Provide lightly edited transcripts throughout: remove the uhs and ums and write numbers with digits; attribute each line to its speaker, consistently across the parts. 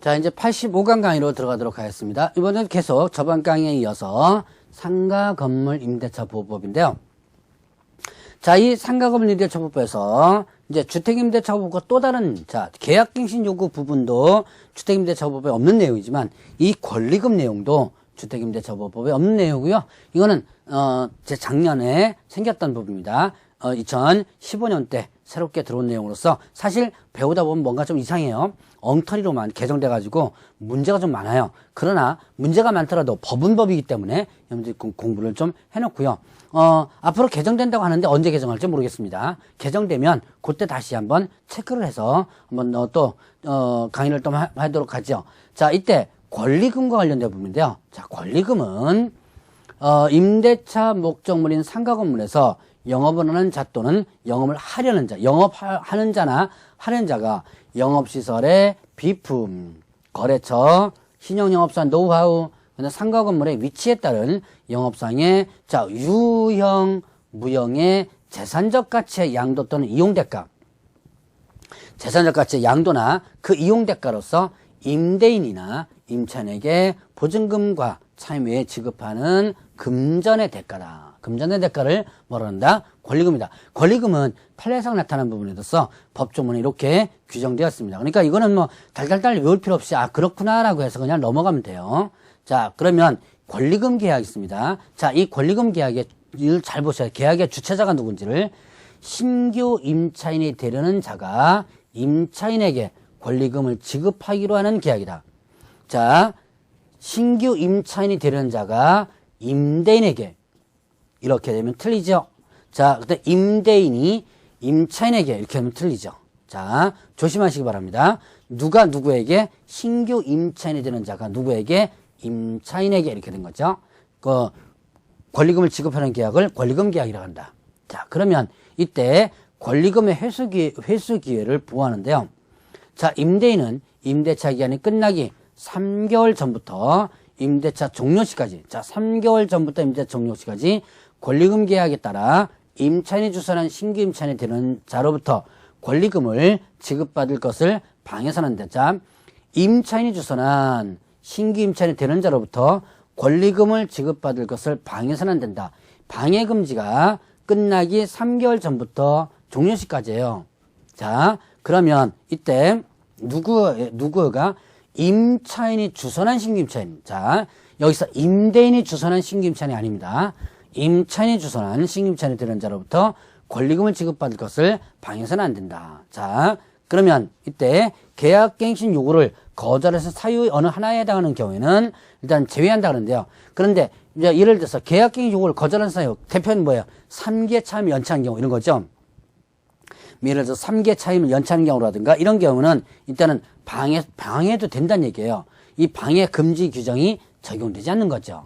Speaker 1: 자, 이제 85강 강의로 들어가도록 하겠습니다. 이번엔 계속 저번 강의에 이어서 상가 건물 임대차 보호법인데요. 자, 이 상가 건물 임대차 보호법에서 이제 주택임대차 보호법과 또 다른, 자, 계약갱신 요구 부분도 주택임대차 보호법에 없는 내용이지만 이 권리금 내용도 주택임대차 보호법에 없는 내용이고요. 이거는, 제 작년에 생겼던 부분입니다. 2015년 때 새롭게 들어온 내용으로서 사실 배우다 보면 뭔가 좀 이상해요. 엉터리로만 개정돼가지고 문제가 좀 많아요. 그러나 문제가 많더라도 법은 법이기 때문에 여러분들이 공부를 좀 해놓고요. 앞으로 개정된다고 하는데 언제 개정할지 모르겠습니다. 개정되면 그때 다시 한번 체크를 해서 한번 또 강의를 또 하도록 하죠. 자, 이때 권리금과 관련된 부분인데요. 자, 권리금은 임대차 목적물인 상가 건물에서 영업을 하는 자 또는 영업을 하려는 자, 영업하는 자나 하는 자가 영업시설의 비품, 거래처, 신용영업사 노하우, 상가 건물의 위치에 따른 영업상의 자, 유형, 무형의 재산적 가치의 양도 또는 이용대가, 재산적 가치의 양도나 그 이용대가로서 임대인이나 임차인에게 보증금과 차임 외에 지급하는 금전의 대가다. 금전의 대가를 뭐라 한다? 권리금이다. 권리금은 판례상 나타난 부분에 있어서 법조문에 이렇게 규정되었습니다. 그러니까 이거는 뭐 달달달 외울 필요 없이 그렇구나라고 해서 그냥 넘어가면 돼요. 자, 그러면 권리금 계약이 있습니다. 자, 이 권리금 계약을 잘 보셔야 돼요. 계약의 주체자가 누군지를. 신규 임차인이 되려는 자가 임차인에게 권리금을 지급하기로 하는 계약이다. 자, 신규 임차인이 되려는 자가 임대인에게, 이렇게 되면 틀리죠. 자, 그때 임대인이 임차인에게 이렇게 하면 틀리죠. 자, 조심하시기 바랍니다. 누가 누구에게? 신규 임차인이 되는 자가 누구에게? 임차인에게 이렇게 된 거죠. 그 권리금을 지급하는 계약을 권리금 계약이라고 한다. 자, 그러면 이때 권리금의 회수 기회를 보호하는데요. 자, 임대인은 임대차 기간이 끝나기 3개월 전부터 임대차 종료 시까지, 자, 3개월 전부터 임대차 종료 시까지 권리금 계약에 따라 임차인이 주선한 신규 임차인이 되는 자로부터 권리금을 지급받을 것을 방해서는 안 된다. 임차인이 주선한 신규 임차인이 되는 자로부터 권리금을 지급받을 것을 방해서는 안 된다. 방해 금지가 끝나기 3개월 전부터 종료 시까지예요. 자, 그러면 이때 누구가 임차인이 주선한 신규 임차인. 자, 여기서 임대인이 주선한 신규 임차인이 아닙니다. 임차인이 주선한 신규 임차인이 되는 자로부터 권리금을 지급받을 것을 방해서는 안 된다. 자, 그러면 이때 계약갱신 요구를 거절해서 사유의 어느 하나에 해당하는 경우에는 일단 제외한다 그러는데요. 그런데 이제 예를 들어서 계약갱신 요구를 거절한 사유, 대표는 뭐예요? 3개 차임 연체한 경우 이런 거죠. 예를 들어서 3개 차임을 연체하는 경우라든가 이런 경우는 일단은 방해도 된다는 얘기예요. 이 방해 금지 규정이 적용되지 않는 거죠.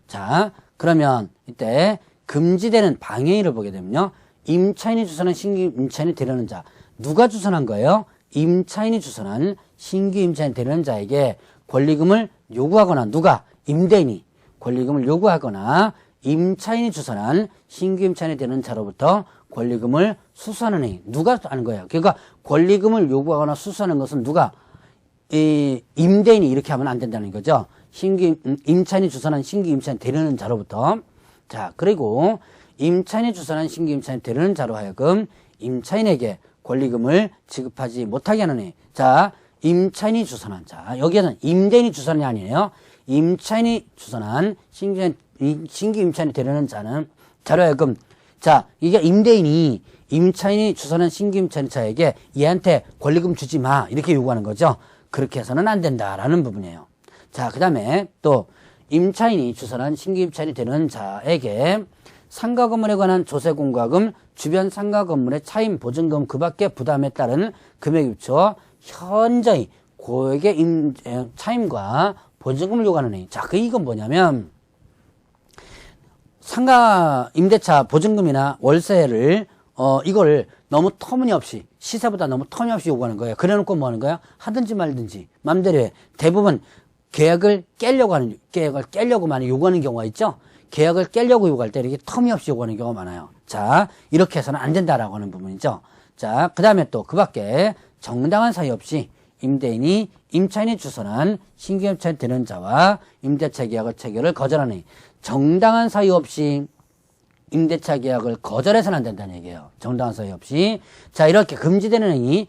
Speaker 1: 자, 그러면 이때 금지되는 방해인을 보게 되면요. 임차인이 주선한 신규 임차인이 되려는 자. 누가 주선한 거예요? 임차인이 주선한 신규 임차인이 되려는 자에게 권리금을 요구하거나 누가? 임대인이 권리금을 요구하거나 임차인이 주선한 신규 임차인이 되는 자로부터 권리금을 수수하는 행위. 누가 하는 거예요? 그러니까 권리금을 요구하거나 수수하는 것은 누가? 임대인이 이렇게 하면 안 된다는 거죠. 임차인이 주선한 신규 임차인이 되려는 자로부터. 자, 그리고 임차인이 주선한 신규 임차인이 되려는 자로 하여금 임차인에게 권리금을 지급하지 못하게 하는 해. 자, 임차인이 주선한 자. 여기에는 임대인이 주선이 아니에요. 임차인이 주선한 신규 임차인이 되려는 자는 자로 하여금. 자, 이게 임차인이 주선한 신규 임차인 자에게 얘한테 권리금 주지 마. 이렇게 요구하는 거죠. 그렇게 해서는 안 된다라는 부분이에요. 자, 그 다음에 또 임차인이 주선한 신규 임차인이 되는 자에게 상가 건물에 관한 조세 공과금, 주변 상가 건물의 차임 보증금 그 밖의 부담에 따른 금액에 비추어 현저히 고액의 차임과 보증금을 요구하는 행위. 자, 이건 뭐냐면 상가 임대차 보증금이나 월세를 이걸 너무 터무니없이 시세보다 너무 터무니없이 요구하는 거예요. 그래놓고 뭐 하는 거야? 하든지 말든지 맘대로 해. 대부분 계약을 깨려고 많이 요구하는 경우가 있죠. 계약을 깨려고 요구할 때 이렇게 터무니없이 요구하는 경우가 많아요. 자, 이렇게 해서는 안 된다라고 하는 부분이죠. 자, 그 다음에 또 그 밖에 정당한 사유 없이 임대인이 임차인이 주선한 신규 임차인 되는 자와 임대차 계약을 체결을 거절하니 정당한 사유 없이 임대차 계약을 거절해서는 안 된다는 얘기예요. 정당한 사유 없이. 자, 이렇게 금지되는 행위,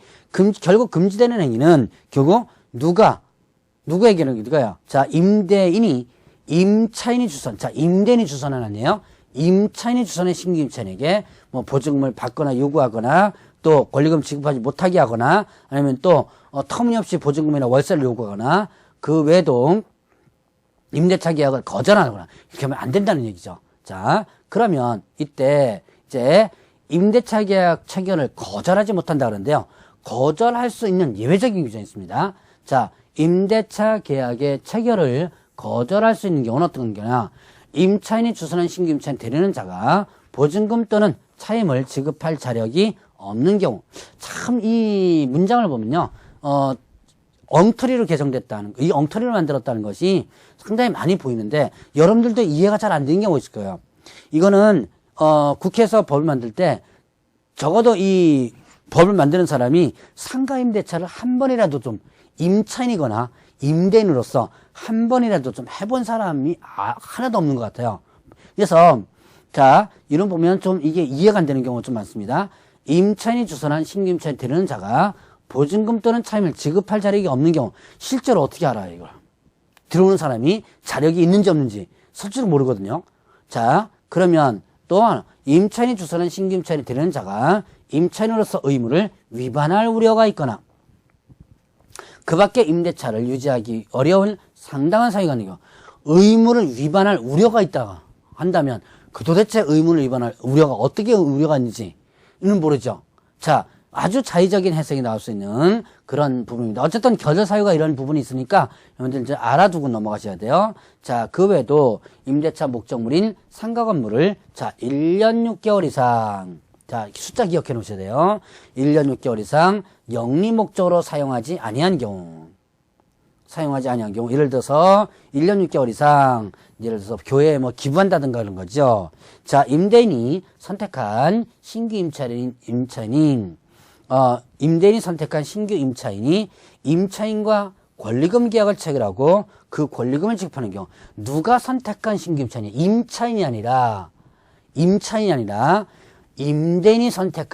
Speaker 1: 결국 금지되는 행위는 결국 누구에게는 누가요? 자, 임대인이 임차인이 주선, 자, 임대인이 주선은 아니에요. 임차인이 주선의 신규 임차인에게 뭐 보증금을 받거나 요구하거나 또 권리금 지급하지 못하게 하거나 아니면 또 터무니없이 보증금이나 월세를 요구하거나 그 외에도 임대차 계약을 거절하거나 이렇게 하면 안 된다는 얘기죠. 자, 그러면 이때 이제 임대차 계약 체결을 거절하지 못한다 그러는데요. 거절할 수 있는 예외적인 규정이 있습니다. 자, 임대차 계약의 체결을 거절할 수 있는 경우는 어떤 경우냐? 임차인이 주선한 신규 임차인 되려는 자가 보증금 또는 차임을 지급할 자력이 없는 경우. 참 이 문장을 보면요. 엉터리로 개정됐다는 이 엉터리로 만들었다는 것이 상당히 많이 보이는데 여러분들도 이해가 잘 안 되는 경우가 있을 거예요. 이거는 국회에서 법을 만들 때 적어도 이 법을 만드는 사람이 상가임대차를 한 번이라도 좀 임차인이거나 임대인으로서 한 번이라도 좀 해본 사람이 하나도 없는 것 같아요. 그래서 자, 이런 보면 좀 이게 이해가 안 되는 경우가 좀 많습니다. 임차인이 주선한 신규 임차인 되려는 자가 보증금 또는 차임을 지급할 자력이 없는 경우 실제로 어떻게 알아요, 이걸? 들어오는 사람이 자력이 있는지 없는지 실제로 모르거든요. 자, 그러면 또한 임차인이 주선한 신규 임차인이 되려는 자가 임차인으로서 의무를 위반할 우려가 있거나 그 밖에 임대차를 유지하기 어려운 상당한 사유가 있는 경우 의무를 위반할 우려가 있다가 한다면 그 도대체 의무를 위반할 우려가 어떻게 우려가 있는지는 모르죠. 자, 아주 자의적인 해석이 나올 수 있는 그런 부분입니다. 어쨌든 결절 사유가 이런 부분이 있으니까 여러분들 이제 알아두고 넘어가셔야 돼요. 자, 그 외에도 임대차 목적물인 상가 건물을 자, 1년 6개월 이상 자, 숫자 기억해 놓으셔야 돼요. 1년 6개월 이상 영리 목적으로 사용하지 아니한 경우. 예를 들어서 1년 6개월 이상 예를 들어서 교회에 뭐 기부한다든가 그런 거죠. 자, 임대인이 선택한 신규 임대인이 선택한 신규 임차인이 임차인과 권리금 계약을 체결하고 그 권리금을 지급하는 경우 누가 선택한 신규 임차인이 임차인이 아니라 임대인이 선택한